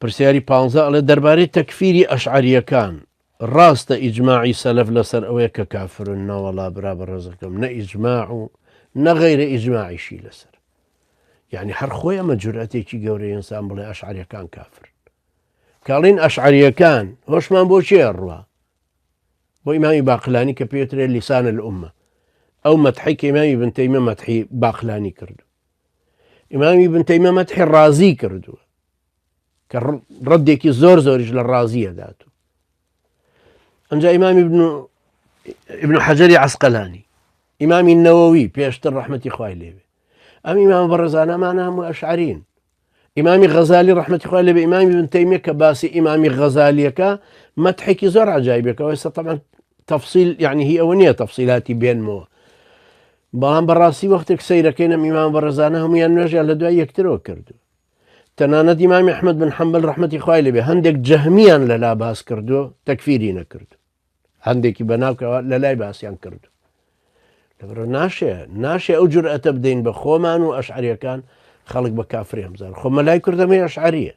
پرسیاری 15 ئەڵێ دەربارەی تەکفیری ئەشعەریەکان ڕاستە ئیجماعی سەلەف لەسەر ئەوەیە کە کافرن نەوەڵا برا بە ڕێزەکەم نە ئیجماع و نەغەیرە ئیجماعیشی لەسەر یعنی هەر خۆی ئەمە جورئەتێکی گەورەی ئینسان بڵێ ئەشعەریەکان کافر کاڵین ئەشعەریەکان هۆشمان بۆ چێ ڕوا بۆ ئیمامی باقلانی کە پێوترێ لیسان الئومە ئەو مەدحی کە ئیمامی ابن تەیمیە مەدحی باقلانی کردو ئیمامی ابن تەیمیە مەدحی ڕازی کردووە کە ڕەدێکی زۆر زۆریش لە ڕازیە داتوو ئەنجا ئیمامی ابن حەجەری عەسقەلانی ئیمامی نەوەوی پێشتر ڕەحمەتی خوای لێبێ ئەم ئیمام بەڕێزانەمان هەموو ئەشعەرین ئیمامی غەزالی ڕەحمەتی خوای لێبێ ئیمامی ابن تەیمیە کە باسی ئیمامی غەزالیەکە مەدحێکی زۆر عەجایبەکە ئێستا طبعا تەفسیل یعنی هی ئەوە نییە تەفسیلاتی بێنمەوە بەڵام بەڕاستی وەختێک سەیرەکەین ئەم ئیمام بەڕێزانە هەمویان نوێژیان لە دوای یەکترەوە کردو تەنانەت ئیمامی ئەحمەد بن حەمبەل ڕەحمەتی خوای لێبێ هەندێک جەهمیان لەلا باس کردووە تەکفیری نەکردو هەندێکی بەناوکەوە لە لای باسییان کردو لەبەرەوە ناشێ ئەو جورئەتە بدەین بە خۆمان و ئەشعەریەکان خەڵک بە کافری هەمزار خۆ مەلای کوردەمەی ئەشعەریە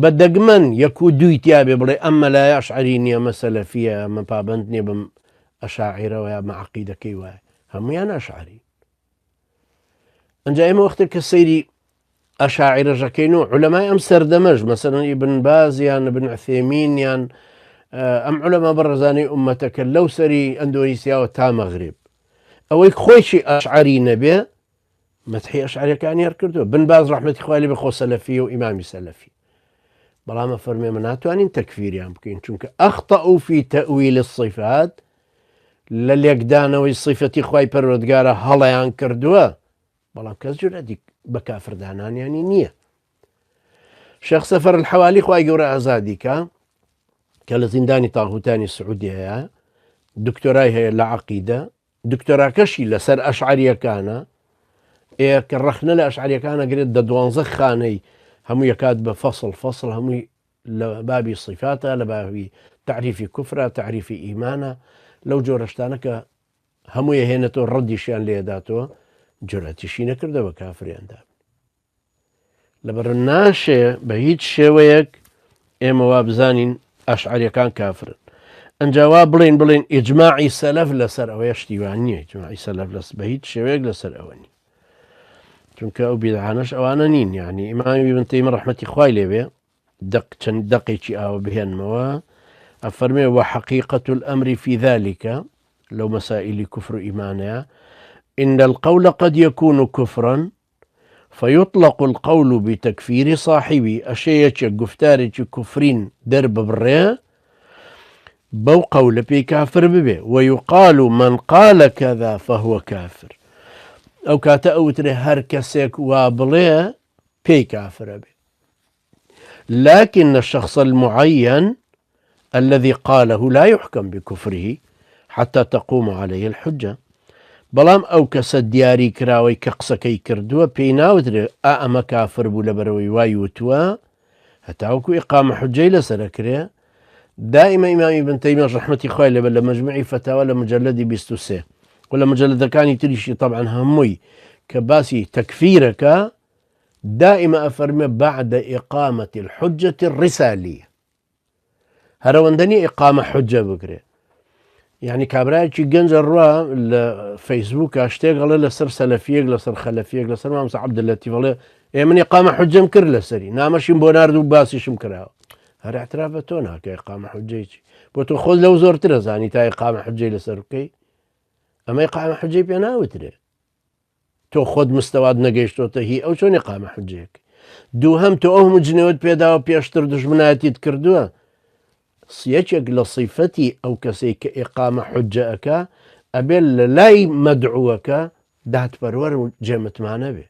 بە دەگمەن یەک و دووی تیابێ بڵێ ئەم مەلایە ئەشعەری نییە ئەمە سەلەفیە ئەمە پابەند نییە بم ئەشاعیرەوە یا مەعەقیدەکەی وایە هەمویان ئەشعەری ئەنجا ئێمە وەختێک کە سەیری ئەشاعیرەژەکەین و عولەمای ئەم سەردەمەش مەسەڵەن ئیبن باز یان ابن عوثەیمین یان ئەم عولەما بەڕێزانەی ئوممەتەکە لەو سەری ئەندۆنیسیاوە تا مەغریب ئەوەی خۆیشی ئەشعەری نەبێ مەدحی ئەشعەریەکانی هەر کردووە بن باز ڕەحمەتی خوای لێبێ خۆ سەلەفی و ئیمامی سەلەفی بەڵام فەرمێ من ناتوانین تەکفیریان بکەین چونکە ئەخطەئوا فی تەئویل الصفات لە لێکدانەوەی صیفەتی خوای پەروەردگارە هەڵەیان کردووە بەڵام کەس جورئەتی بە کافردانانیانی نییە شێخ سەفەر الحەوالی خوای گەورە ئازادی کە کە لە زیندانی تاغوتانی سعودیەیە دکتۆرای هەیە لە عەقیدە دکتۆراکەشی لەسەر ئەشعەریەکانە کە ڕەخنە لە ئەشعەریەکانە گرێت دە 12 خانەی هەموو یەکات بە فەصل هەمووی لە بابی صیفاتە لە بابی تعریفی کوفرە تعریفی ئیمانە لەو جۆرەشتانە کە هەمووی هێنێتەوە ڕەدیشیان لێداتەوە جورئەتیشی نەکردە بە کافریاندا لەبەر ناشێ بە هیچ شێوەیەک ئێمە وا بزانین ئەشعەریەکان کافرن ئەنجاوا بڵێن ئیجماعی سەلەف لەسەر ئەوەیە شتیوان نییە ئیجماعی سەلەف بە هیچ شێوەیەک لەسەر ئەوە نی چونکە ئەو بیدعانەش ئەوانە نین یعنی ئیمامی ابن تەیمیە ڕەحمەتی خوای لێبێ چەند دەقێکی ئاوە بهێنمەوە ئەفەرمێ وحقيقة الأمر في ذلك لو مسائل كفر إيمانها إن القول قد يكون كفرا فيطلق القول بتكفير صاحبي أشياء قفتاري كفرين درب بريه بو قول بي كافر ببي ويقال من قال كذا فهو كافر أو كاتا أوتري هر كسيك وابليه بي كافر بي لكن الشخص المعين الذي قاله لا يحكم بكفره حتى تقوم عليه الحجة بەڵام ئەو کەسە دیاری کراوەی کە قسەکەی کردووە پێی ناوترێ ئەمە کافر بوو لەبەرەوەی وای وتووە هەتاوەکو ئیقامە حوجەی لەسەرەکرێ دائیمە ئیمامی ابن تەیمیە ڕەحمەتی خوای لێبێ لە مەجموعی فتاوە لە مجەلەدی 23 و لە مجەلەدەکانی تریشی طبعا هەمووی کە باسی تەکفیرەکە دائیمە ئەفەرمێ بعد إقامة الحجة الرسالية هەرەوەندە نیە ئیقامە حوجە بکرێ یعنی کابراایکی گەنجە ڕوا لە فەیسبووکە شتێک گەڵێ لەسەر سەلەفیەک لەسەر خەلەفیەک لەسەر مامۆستا عەبدولەتیف ئەڵێ من ئیقامە حوجەم کرد لەسەری نامەشیم بۆ نارد و باسیشم کراوە هەر اعتراف بە تۆ ناکە ئیقامە حوجەیەکی بۆ تۆ خۆت لەو زۆرترە زانی تا ئیقامە حوجەی لەسەر بکەی ئەمە ئیقامە حوجەی پێ ناوترێ تۆ خۆت مستەوات نەگەیشتۆتە هی ئەو چۆن ئیقامە حوجەیەک دووهەم تۆ ئەو جنێوت پێداوە پێشتر دژمنایەتیت کردووە یەکێک لە صیفەتی ئەو کەسەی کە ئیقامە حوجەکە ئەبێ لە لای مەدعووەکە دادپەروەر و جێمتمانە بێ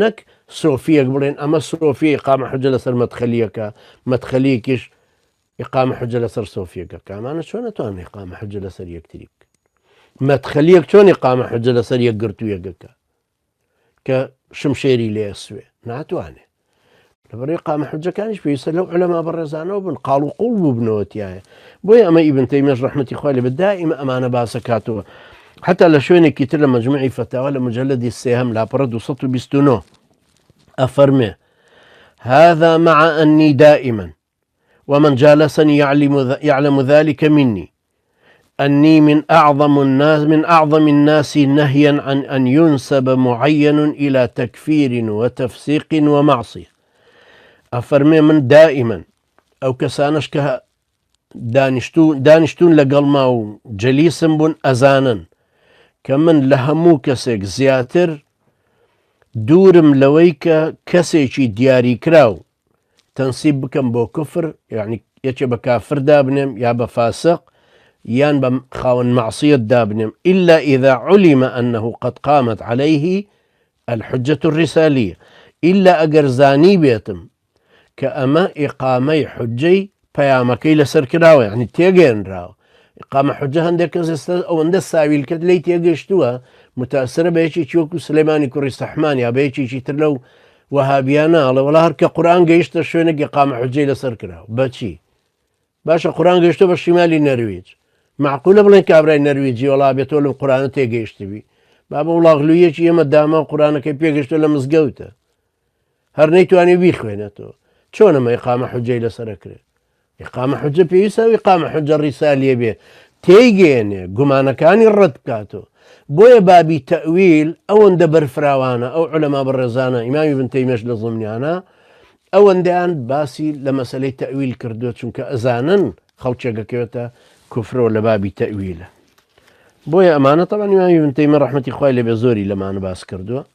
نەک سۆفیەک بڵێن ئەمە سۆفی ئیقامە حوجە لەسەر مەدخەلیەکە مەدخەلیەکیش ئیقامە حوجە لەسەر سۆفیەکە کامانە چۆن نەتوانن ئیقامە حوجە لەسەر یەکتری بکەن مەدخەلیەک چۆن ئیقامە حوجە لەسەر یەک گرتوویەکەکە کە شمشێری لێ سوێ ناتوانێت لەبەر ئیقامە حوجەکانیش پێویستە لەو عولەما بەڕێزانەوە بن قاڵ و قوڵ بوو بنەوەتیایە بۆیە ئەمە ئیبن تەیمیەش ڕەحمەتی خوای لێبێ دائیمە ئەمانە باسەکاتەوە حتا لە شوێنێکی تر لە مەجموعی فتاوە لە مجەلەدی سێهەم لاپەڕە 229 ئەفەرمێ هذا مع أني دائما ومن جالسني يعلم ذلك مني أني من أعظم الناس نهيا عن أن ينسب معين إلى تكفير وتفسيق ومعصية. أفرمي من دائما أو كسانش كه دانشتون لقلما وجليس بن أزانا كمن لهمو كسيك زياتر دورم لويك كسيكي دياري كراو تنصيب بكم بو كفر، يعني يتش بكافر دابنم يا بفاسق يان بخاون معصية دابنم، إلا إذا علم أنه قد قامت عليه الحجة الرسالية، إلا أجر زاني بيتم كأما إقامي حجي بيامكي لسر كراوي، يعني تيجين راو إقامة حجة هندك أو عند الساويل كتلي تيجيشتوها متأثرة بيشي تشوكو سليماني كوري سحمان يا بيشي ترلو وهابيانا الله ولا هركا قرآن جيشت شوينك إقامة حجي لسر كراو باتشي باشا قرآن جيشتو بالشمالي النرويج معقولة بلين كابراي النرويجي والله بيتولم القرآن تيجيشت بي بابا والله غلوية شي يما داما القرآن كي بيجيشتو لمزقوته هرنيتواني بيخوينتو شون ما إقامة حجة لسر كراو إقامة حجة بيساوي إقامة حجة الرسالية بيه تيجين قمانا كان الرد كاتو بويا بابي تأويل أو اندبر فراوانا أو علماء بالرزانة إمام ابن تيمية لظمني أنا أو اندان باسي لمسألة تأويل كردوت شنك أزانا خوتشاقا كيوتا كفر ولا بابي تأويله بويا أمانة طبعا إمام ابن تيمية رحمة إخوائي بزوري لما أنا باس كردوه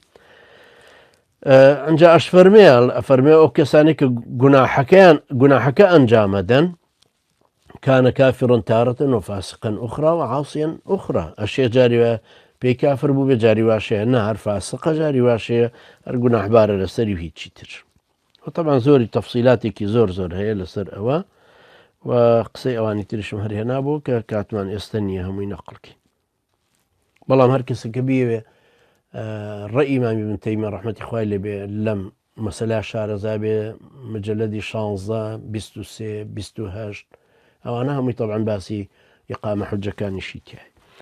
أنجا أفرمي أو كسانك جناحك أنجامدا كان كافرا تارة وفاسقا أخرى وعاصيا أخرى. الشيء جاري بي كافر بو بجاري واشي نهر فاسق جاري واشي الجناح بار لسري وهي تشتر. وطبعا زوري تفصيلاتك زور هي لسر أوا وقصي أواني تريش مهري هنابو كاتمان يستنيهم وينقلك والله مهركس كبيرة. الرأي إمام ابن تيمية رحمة إخوائي لم مسألة شارزة بمجلد 16 23 28 أو أنا هم طبعا باسي إقامة حجة كان يشيتها.